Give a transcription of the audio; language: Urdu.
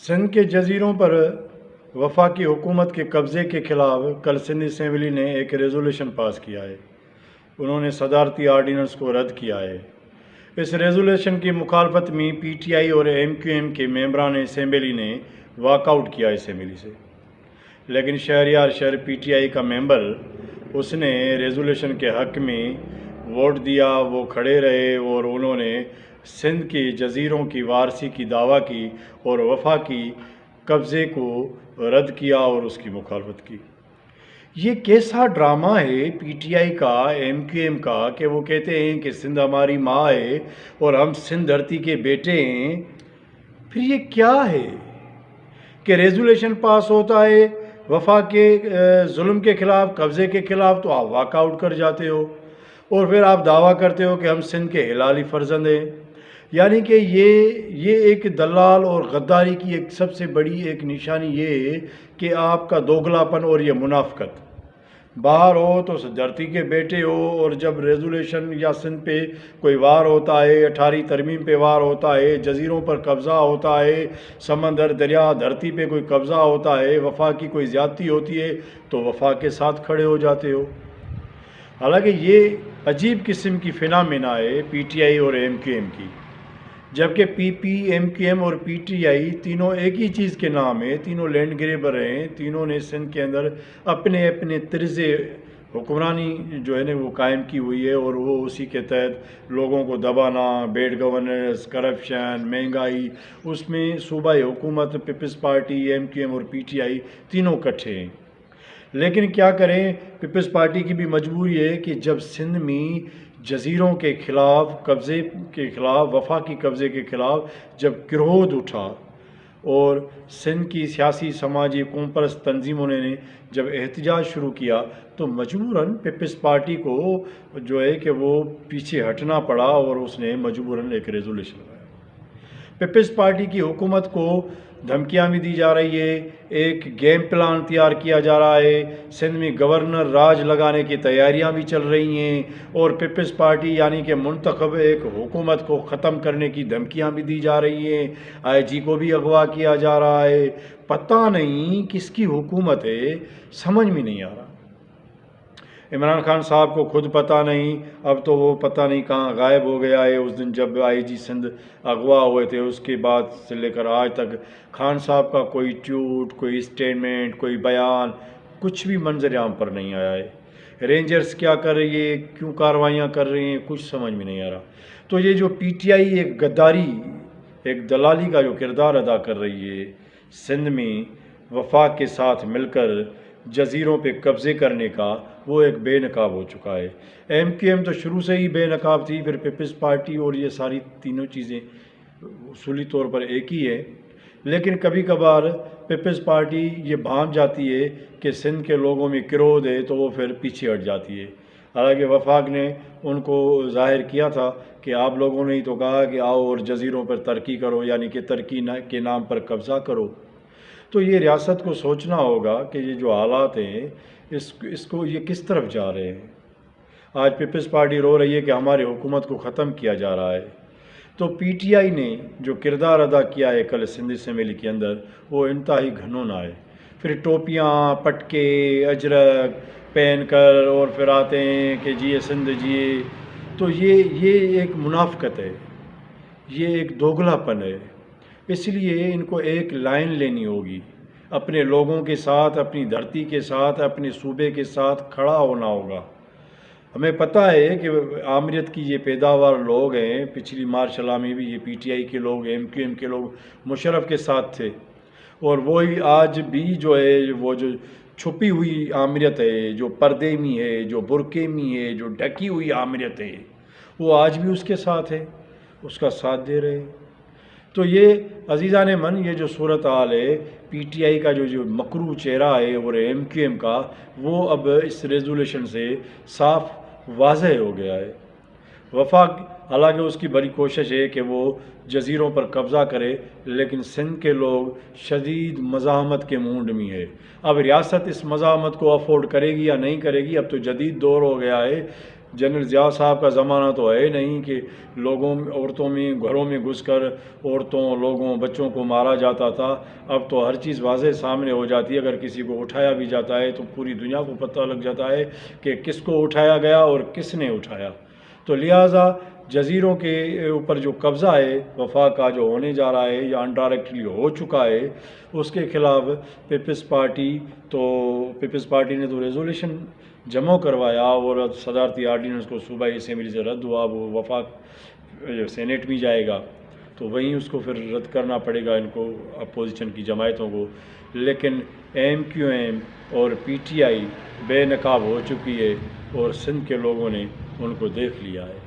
سندھ کے جزیروں پر وفاقی حکومت کے قبضے کے خلاف کل سندھ اسمبلی نے ایک ریزولوشن پاس کیا ہے۔ انہوں نے صدارتی آرڈیننس کو رد کیا ہے۔ اس ریزولوشن کی مخالفت میں پی ٹی آئی اور ایم کیو ایم کے ممبران اسمبلی نے واک آؤٹ کیا اسمبلی سے، لیکن شہریار شہر پی ٹی آئی کا ممبر اس نے ریزولوشن کے حق میں ووٹ دیا، وہ کھڑے رہے اور انہوں نے سندھ کے جزیروں کی وارثی کی دعویٰ کی اور وفاقی قبضے کو رد کیا اور اس کی مخالفت کی۔ یہ کیسا ڈرامہ ہے پی ٹی آئی کا، ایم کیو ایم کا، کہ وہ کہتے ہیں کہ سندھ ہماری ماں ہے اور ہم سندھ دھرتی کے بیٹے ہیں۔ پھر یہ کیا ہے کہ ریزولوشن پاس ہوتا ہے وفاق کے ظلم کے خلاف، قبضے کے خلاف، تو آپ واک آؤٹ کر جاتے ہو اور پھر آپ دعویٰ کرتے ہو کہ ہم سندھ کے ہلالی فرزند ہیں۔ یعنی کہ یہ ایک دلال اور غداری کی ایک سب سے بڑی ایک نشانی یہ ہے کہ آپ کا دوگلاپن اور یہ منافقت۔ باہر ہو تو دھرتی کے بیٹے ہو، اور جب ریزولوشن یا سندھ پہ کوئی وار ہوتا ہے، 18 ترمیم پہ وار ہوتا ہے، جزیروں پر قبضہ ہوتا ہے، سمندر دریا دھرتی پہ کوئی قبضہ ہوتا ہے، وفاق کی کوئی زیادتی ہوتی ہے تو وفاق کے ساتھ کھڑے ہو جاتے ہو۔ حالانکہ یہ عجیب قسم کی فینامنا ہے پی ٹی آئی اور ایم کیو ایم کی، جبکہ پی پی، ایم کیو ایم اور پی ٹی آئی تینوں ایک ہی چیز کے نام ہیں، تینوں لینڈ گریبر ہیں، تینوں نے سندھ کے اندر اپنے اپنے طرز حکمرانی جو ہے نا وہ قائم کی ہوئی ہے، اور وہ اسی کے تحت لوگوں کو دبانا، بیڈ گورننس، کرپشن، مہنگائی، اس میں صوبائی حکومت، Peoples Party, M Q M اور پی ٹی آئی تینوں کٹھے ہیں۔ لیکن کیا کریں، پیپلز پارٹی کی بھی مجبوری ہے کہ جب سندھ میں جزیروں کے خلاف، قبضے کے خلاف، وفاقی قبضے کے خلاف جب کرود اٹھا اور سندھ کی سیاسی، سماجی، قوم پرست تنظیموں نے جب احتجاج شروع کیا تو مجبوراً پیپلز پارٹی کو جو ہے کہ وہ پیچھے ہٹنا پڑا اور اس نے مجبوراً ایک ریزولوشن لایا۔ پیپلز پارٹی کی حکومت کو دھمکیاں بھی دی جا رہی ہے، ایک گیم پلان تیار کیا جا رہا ہے، سندھ میں گورنر راج لگانے کی تیاریاں بھی چل رہی ہیں، اور پیپلز پارٹی یعنی کہ منتخب ایک حکومت کو ختم کرنے کی دھمکیاں بھی دی جا رہی ہیں، آئی جی کو بھی اغوا کیا جا رہا ہے۔ پتہ نہیں کس کی حکومت ہے، سمجھ میں نہیں آ رہا۔ عمران خان صاحب کو خود پتہ نہیں، اب تو وہ پتہ نہیں کہاں غائب ہو گیا ہے۔ اس دن جب آئی جی سندھ اغوا ہوئے تھے اس کے بعد سے لے کر آج تک خان صاحب کا کوئی ٹویٹ، کوئی اسٹیٹمنٹ، کوئی بیان، کچھ بھی منظر عام پر نہیں آیا ہے۔ رینجرز کیا کر رہی ہے، کیوں کارروائیاں کر رہی ہیں، کچھ سمجھ میں نہیں آ رہا۔ تو یہ جو پی ٹی آئی ایک غداری، ایک دلالی کا جو کردار ادا کر رہی ہے سندھ میں وفاق کے ساتھ مل کر جزیروں پہ قبضے کرنے کا، وہ ایک بے نقاب ہو چکا ہے۔ ایم کیو ایم تو شروع سے ہی بے نقاب تھی، پھر پیپلز پارٹی، اور یہ ساری تینوں چیزیں اصولی طور پر ایک ہی ہے، لیکن کبھی کبھار پیپلز پارٹی یہ بھانپ جاتی ہے کہ سندھ کے لوگوں میں کرودھ ہے تو وہ پھر پیچھے ہٹ جاتی ہے۔ حالانکہ وفاق نے ان کو ظاہر کیا تھا کہ آپ لوگوں نے ہی تو کہا کہ آؤ اور جزیروں پر ترقی کرو، یعنی کہ ترقی کے نام پر قبضہ کرو۔ تو یہ ریاست کو سوچنا ہوگا کہ یہ جو حالات ہیں اس کو یہ کس طرف جا رہے ہیں۔ آج پیپلز پارٹی رو رہی ہے کہ ہماری حکومت کو ختم کیا جا رہا ہے، تو پی ٹی آئی نے جو کردار ادا کیا ہے کل سندھ اسمبلی کے اندر وہ انتہائی گھنونا ہے۔ پھر ٹوپیاں، پٹکے، اجرک پہن کر اور پھر آتے ہیں کہ جیے سندھ جیے، تو یہ ایک منافقت ہے، یہ ایک دوگلا پن ہے۔ اس لیے ان کو ایک لائن لینی ہوگی، اپنے لوگوں کے ساتھ، اپنی دھرتی کے ساتھ، اپنے صوبے کے ساتھ کھڑا ہونا ہوگا۔ ہمیں پتہ ہے کہ آمریت کی یہ پیداوار لوگ ہیں، پچھلی مارش اللہ میں بھی یہ پی ٹی آئی کے لوگ، ایم کیو ایم کے لوگ مشرف کے ساتھ تھے، اور وہی آج بھی جو ہے وہ جو چھپی ہوئی آمریت ہے، جو پردے میں ہے، جو برقعے میں ہے، جو ڈھکی ہوئی آمریت ہے، وہ آج بھی اس کے ساتھ ہے، اس کا ساتھ دے رہے ہیں۔ تو یہ عزیزان من، یہ جو صورتحال ہے پی ٹی آئی کا جو مکروہ چہرہ ہے اور ایم کیو ایم کا، وہ اب اس ریزولوشن سے صاف واضح ہو گیا ہے۔ وفاق حالانکہ اس کی بڑی کوشش ہے کہ وہ جزیروں پر قبضہ کرے، لیکن سندھ کے لوگ شدید مزاحمت کے مونڈ میں ہے۔ اب ریاست اس مزاحمت کو افورڈ کرے گی یا نہیں کرے گی، اب تو جدید دور ہو گیا ہے، جنرل ضیاء صاحب کا زمانہ تو ہے نہیں کہ عورتوں میں گھروں میں گھس کر عورتوں لوگوں بچوں کو مارا جاتا تھا۔ اب تو ہر چیز واضح سامنے ہو جاتی ہے، اگر کسی کو اٹھایا بھی جاتا ہے تو پوری دنیا کو پتہ لگ جاتا ہے کہ کس کو اٹھایا گیا اور کس نے اٹھایا۔ تو لہٰذا جزیروں کے اوپر جو قبضہ ہے وفاق کا، جو ہونے جا رہا ہے یا انڈائریکٹلی ہو چکا ہے، اس کے خلاف پیپلز پارٹی نے تو ریزولوشن جمع کروایا اور صدارتی آرڈیننس کو صوبائی اسمبلی سے رد ہوا، وہ وفاق سینیٹ میں جائے گا تو وہیں اس کو پھر رد کرنا پڑے گا ان کو، اپوزیشن کی جماعتوں کو۔ لیکن MQM اور PTI بے نقاب ہو چکی ہے اور سندھ کے لوگوں نے ان کو دیکھ لیا ہے۔